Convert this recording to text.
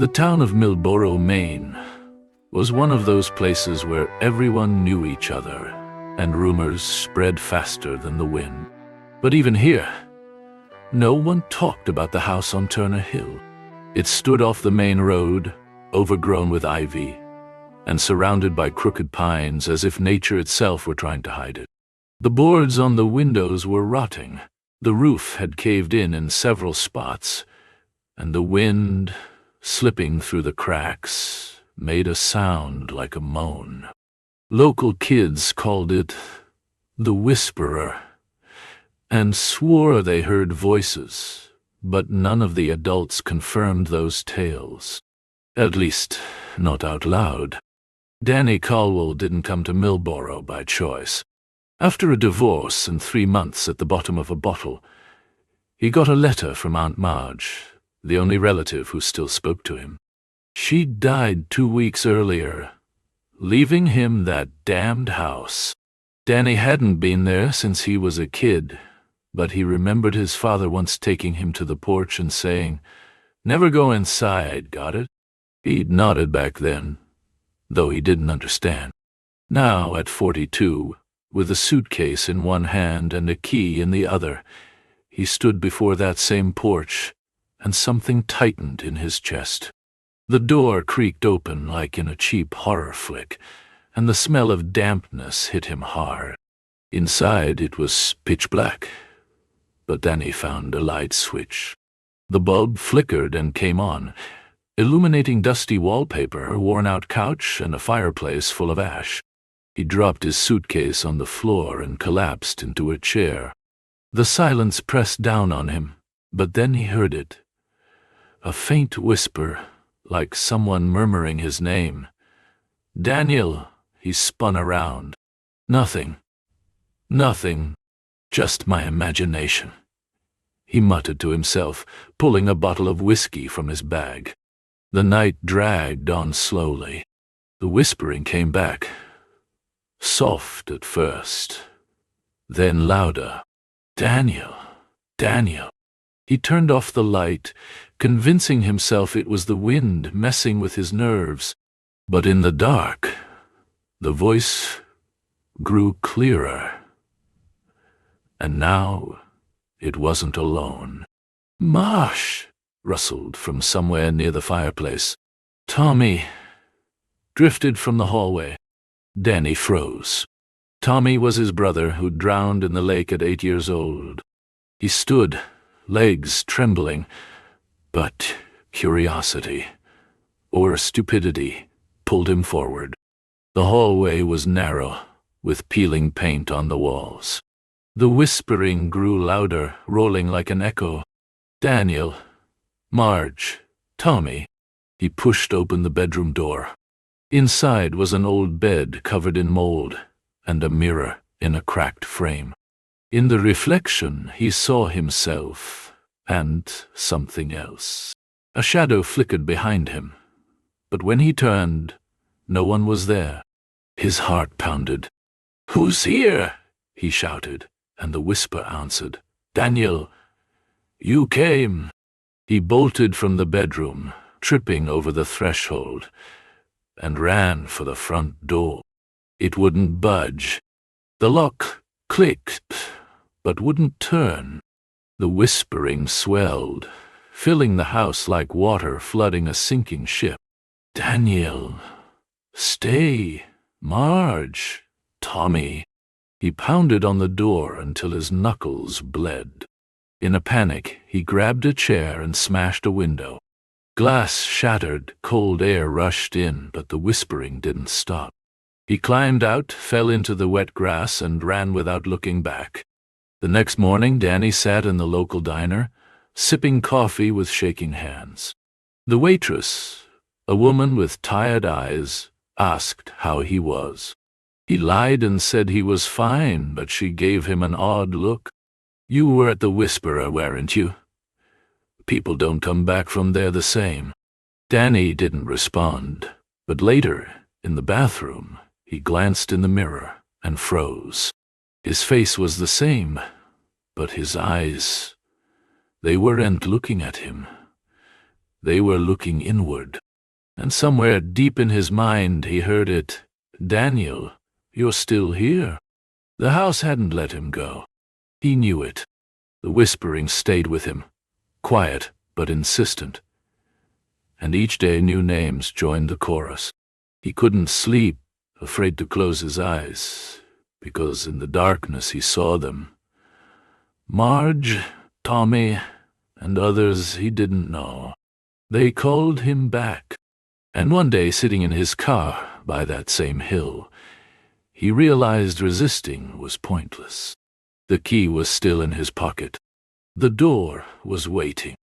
The town of Millboro, Maine, was one of those places where everyone knew each other, and rumors spread faster than the wind. But even here, no one talked about the house on Turner Hill. It stood off the main road, overgrown with ivy, and surrounded by crooked pines as if nature itself were trying to hide it. The boards on the windows were rotting. The roof had caved in several spots, and the wind, slipping through the cracks, made a sound like a moan. Local kids called it the Whisperer, and swore they heard voices, but none of the adults confirmed those tales. At least, not out loud. Danny Colwell didn't come to Millboro by choice. After a divorce and 3 months at the bottom of a bottle, he got a letter from Aunt Marj, the only relative who still spoke to him. She died 2 weeks earlier, leaving him that damned house. Danny hadn't been there since he was a kid, but he remembered his father once taking him to the porch and saying, "Never go inside, got it?" He'd nodded back then, though he didn't understand. Now, at 42, with a suitcase in one hand and a key in the other, he stood before that same porch, and something tightened in his chest. The door creaked open like in a cheap horror flick, and the smell of dampness hit him hard. Inside it was pitch black, but Danny found a light switch. The bulb flickered and came on, illuminating dusty wallpaper, a worn-out couch, and a fireplace full of ash. He dropped his suitcase on the floor and collapsed into a chair. The silence pressed down on him, but then he heard it. A faint whisper, like someone murmuring his name. "Daniel!" He spun around. Nothing. Nothing. Just my imagination," he muttered to himself, pulling a bottle of whiskey from his bag. The night dragged on slowly. The whispering came back. Soft at first, then louder. "Daniel! Daniel!" He turned off the light, convincing himself it was the wind messing with his nerves. But in the dark, the voice grew clearer. And now it wasn't alone. "Marsh!" rustled from somewhere near the fireplace. "Tommy!" drifted from the hallway. Danny froze. Tommy was his brother who drowned in the lake at 8 years old. He stood, legs trembling, but curiosity, or stupidity, pulled him forward. The hallway was narrow, with peeling paint on the walls. The whispering grew louder, rolling like an echo. "Daniel, Marj, Tommy." He pushed open the bedroom door. Inside was an old bed covered in mold, and a mirror in a cracked frame. In the reflection he saw himself, and something else. A shadow flickered behind him, but when he turned, no one was there. His heart pounded. "Who's here?" he shouted, and the whisper answered, "Daniel, you came." He bolted from the bedroom, tripping over the threshold, and ran for the front door. It wouldn't budge. The lock clicked, but wouldn't turn. The whispering swelled, filling the house like water flooding a sinking ship. "Daniel, stay, Marj, Tommy." He pounded on the door until his knuckles bled. In a panic, he grabbed a chair and smashed a window. Glass shattered, cold air rushed in, but the whispering didn't stop. He climbed out, fell into the wet grass, and ran without looking back. The next morning, Danny sat in the local diner, sipping coffee with shaking hands. The waitress, a woman with tired eyes, asked how he was. He lied and said he was fine, but she gave him an odd look. "You were at the Whisperer, weren't you? People don't come back from there the same." Danny didn't respond, but later, in the bathroom, he glanced in the mirror and froze. His face was the same, but his eyes, they weren't looking at him. They were looking inward, and somewhere deep in his mind he heard it. "Daniel, you're still here." The house hadn't let him go. He knew it. The whispering stayed with him, quiet but insistent. And each day new names joined the chorus. He couldn't sleep, afraid to close his eyes, because in the darkness he saw them. Marge, Tommy, and others he didn't know. They called him back. And one day, sitting in his car by that same hill, he realized resisting was pointless. The key was still in his pocket. The door was waiting.